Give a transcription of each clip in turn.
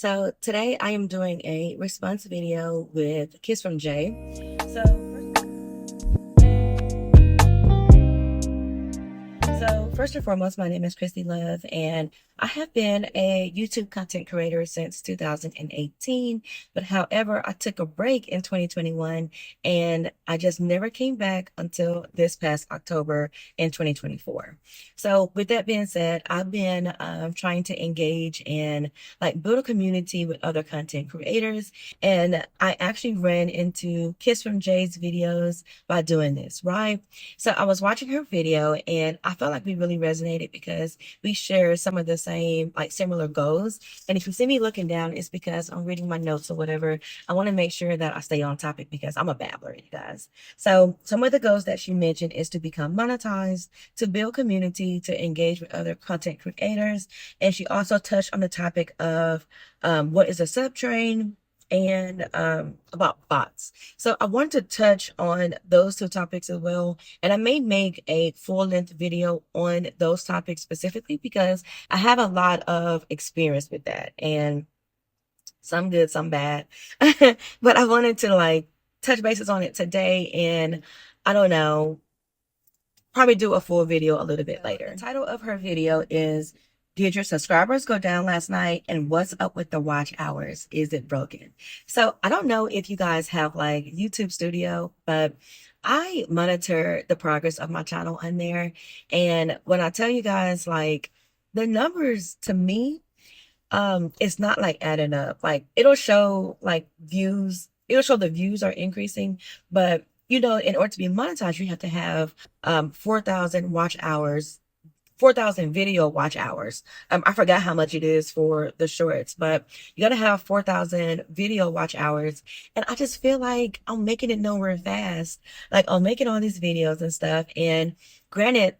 So today I am doing a response video with KissFromJay. So first and foremost, my name is Christy Love, and I have been a YouTube content creator since 2018. But however, I took a break in 2021, and I just never came back until this past October in 2024. So with that being said, I've been trying to engage and build a community with other content creators, and I actually ran into KissFromJay's videos by doing this, right? So I was watching her video and I felt like we really resonated because we share some of the same, similar goals. And if you see me looking down, it's because I'm reading my notes or whatever. I want to make sure that I stay on topic because I'm a babbler, you guys. So some of the goals that she mentioned is to become monetized, to build community, to engage with other content creators. And she also touched on the topic of what is a subtrain, and about bots. So I want to touch on those two topics as well. And I may make a full-length video on those topics specifically because I have a lot of experience with that. And some good, some bad. But I wanted to touch bases on it today, and I don't know, probably do a full video a little bit later. The title of her video is, did your subscribers go down last night? And what's up with the watch hours? Is it broken? So I don't know if you guys have YouTube Studio, but I monitor the progress of my channel on there. And when I tell you guys, the numbers to me, it's not adding up. It'll show views, it'll show the views are increasing, but in order to be monetized, you have to have 4,000 watch hours, 4,000 video watch hours. I forgot how much it is for the shorts, but you gotta have 4,000 video watch hours. And I just feel like I'm making it nowhere fast. I'm making all these videos and stuff. And granted,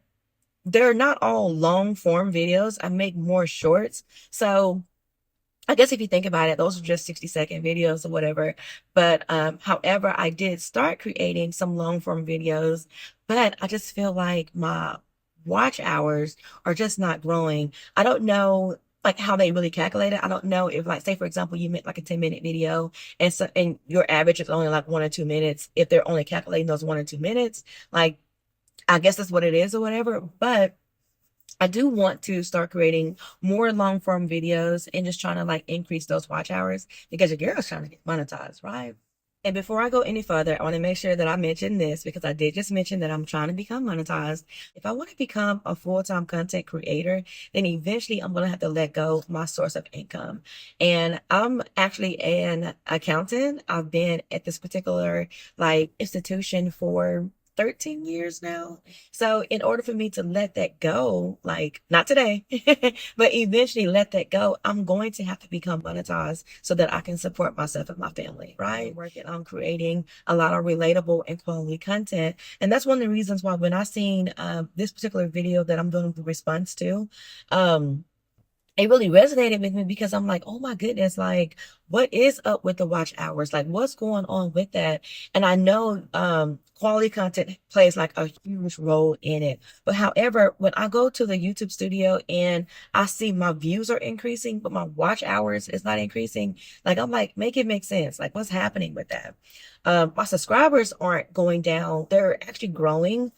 they're not all long form videos. I make more shorts. So I guess if you think about it, those are just 60-second videos or whatever. But however, I did start creating some long form videos, but I just feel like my watch hours are just not growing. I don't know how they really calculate it. I don't know if say for example you make a 10-minute video and your average is only 1 or 2 minutes, if they're only calculating those 1 or 2 minutes, I guess that's what it is or whatever. But I do want to start creating more long form videos and just trying to increase those watch hours because your girl's trying to get monetized, right? And before I go any further, I want to make sure that I mention this because I did just mention that I'm trying to become monetized. If I want to become a full-time content creator, then eventually I'm going to have to let go of my source of income. And I'm actually an accountant. I've been at this particular institution for 13 years now. So in order for me to let that go, not today, but eventually let that go, I'm going to have to become monetized so that I can support myself and my family, right? I'm working on creating a lot of relatable and quality content. And that's one of the reasons why when I seen this particular video that I'm doing the response to, it really resonated with me because I'm oh my goodness, what is up with the watch hours? What's going on with that? And I know quality content plays a huge role in it. But however, when I go to the YouTube Studio and I see my views are increasing, but my watch hours is not increasing, I'm make it make sense. What's happening with that? My subscribers aren't going down. They're actually growing.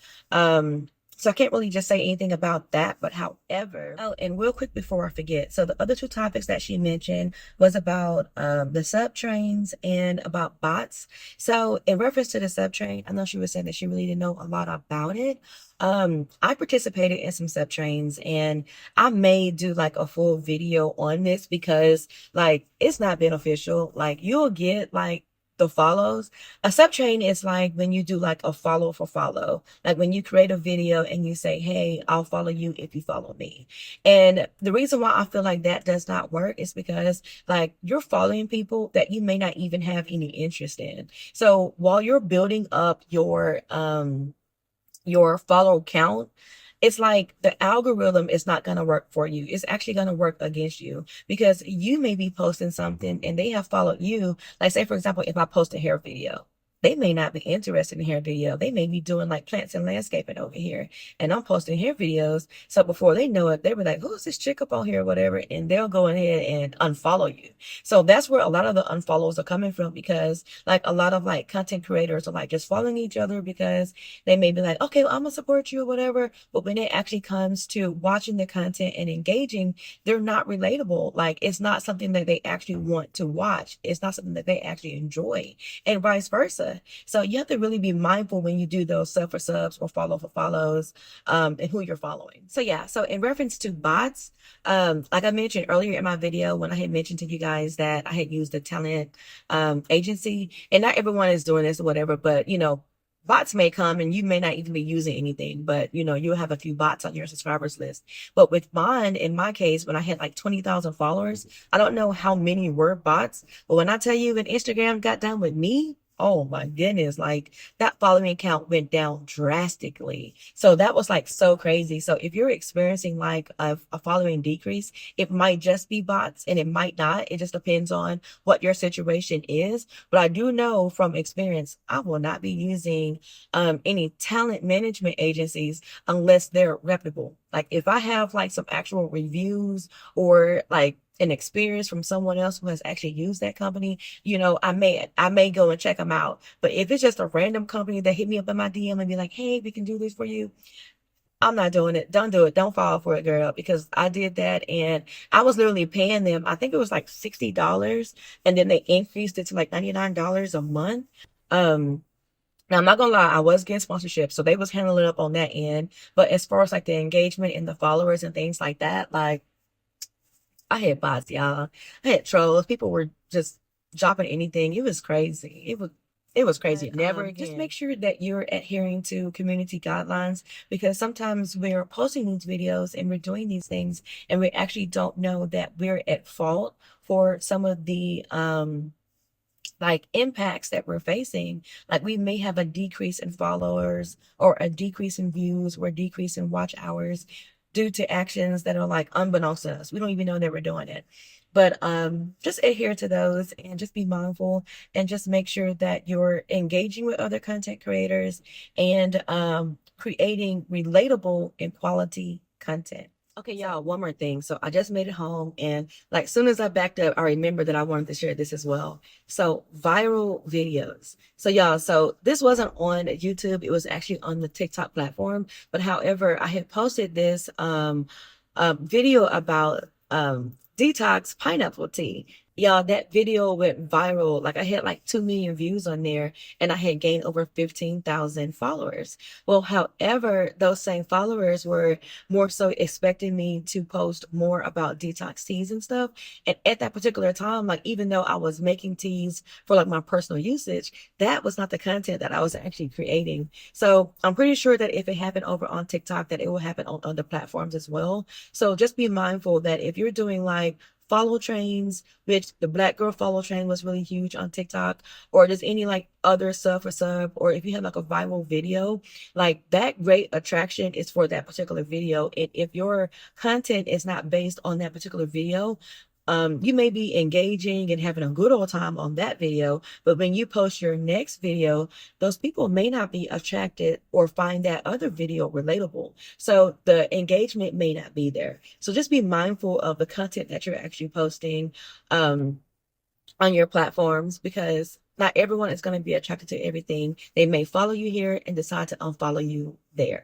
So I can't really just say anything about that, but however, oh, and real quick before I forget, so the other two topics that she mentioned was about the subtrains and about bots. So in reference to the subtrain, I know she was saying that she really didn't know a lot about it. I participated in some subtrains and I may do a full video on this because it's not beneficial. You'll get the follows. A subtrain is when you do a follow for follow. When you create a video and you say, hey, I'll follow you if you follow me. And the reason why I feel that does not work is because you're following people that you may not even have any interest in. So while you're building up your follow count, it's the algorithm is not going to work for you. It's actually going to work against you because you may be posting something and they have followed you. Say, for example, if I post a hair video, they may not be interested in hair video. They may be doing like plants and landscaping over here, and I'm posting hair videos. So before they know it, they'll be like, who's this chick up on here or whatever, and they'll go ahead and unfollow you. So that's where a lot of the unfollows are coming from, because like a lot of like content creators are like just following each other because they may be like, okay, well, I'm gonna support you or whatever. But when it actually comes to watching the content and engaging, they're not relatable. Like it's not something that they actually want to watch. It's not something that they actually enjoy, and vice versa. So you have to really be mindful when you do those sub for subs or follow for follows, and who you're following. So yeah, so in reference to bots, like I mentioned earlier in my video when I had mentioned to you guys that I had used a talent agency, and not everyone is doing this or whatever, but you know, bots may come and you may not even be using anything, but you know, you'll have a few bots on your subscribers list. But with mine, in my case, when I had like 20,000 followers, I don't know how many were bots, but when I tell you when Instagram got done with me, oh my goodness, like that following count went down drastically. So that was like so crazy. So if you're experiencing like a following decrease, it might just be bots and it might not. It just depends on what your situation is. But I do know from experience, I will not be using any talent management agencies unless they're reputable. Like if I have like some actual reviews or like an experience from someone else who has actually used that company, you know, I may go and check them out. But if it's just a random company that hit me up in my DM and be like, hey, we can do this for you, I'm not doing it. Don't do it. Don't fall for it, girl, because I did that and I was literally paying them. I think it was like $60, and then they increased it to like $99 a month. Now I'm not gonna lie, I was getting sponsorship, so they was handling it up on that end. But as far as like the engagement and the followers and things like that, like I had bots, y'all. I had trolls. People were just dropping anything. It was crazy. It was crazy. But Never again. Just make sure that you're adhering to community guidelines, because sometimes we're posting these videos and we're doing these things and we actually don't know that we're at fault for some of the like impacts that we're facing. Like we may have a decrease in followers or a decrease in views or a decrease in watch hours due to actions that are like unbeknownst to us. We don't even know that we're doing it. But just adhere to those and just be mindful and just make sure that you're engaging with other content creators and creating relatable and quality content. Okay, y'all, one more thing. So I just made it home, and like soon as I backed up, I remembered that I wanted to share this as well. So viral videos. So y'all, so this wasn't on YouTube. It was actually on the TikTok platform. But however, I had posted this video about detox pineapple tea. Y'all, that video went viral. Like I had like 2 million views on there, and I had gained over 15,000 followers. Well, however, those same followers were more so expecting me to post more about detox teas and stuff. And at that particular time, like even though I was making teas for like my personal usage, that was not the content that I was actually creating. So I'm pretty sure that if it happened over on TikTok, that it will happen on other platforms as well. So just be mindful that if you're doing like follow trains, which the black girl follow train was really huge on TikTok, or just any like other sub for sub, or if you have like a viral video, like that great attraction is for that particular video. And if your content is not based on that particular video, you may be engaging and having a good old time on that video, but when you post your next video, those people may not be attracted or find that other video relatable. So the engagement may not be there. So just be mindful of the content that you're actually posting on your platforms, because not everyone is going to be attracted to everything. They may follow you here and decide to unfollow you there.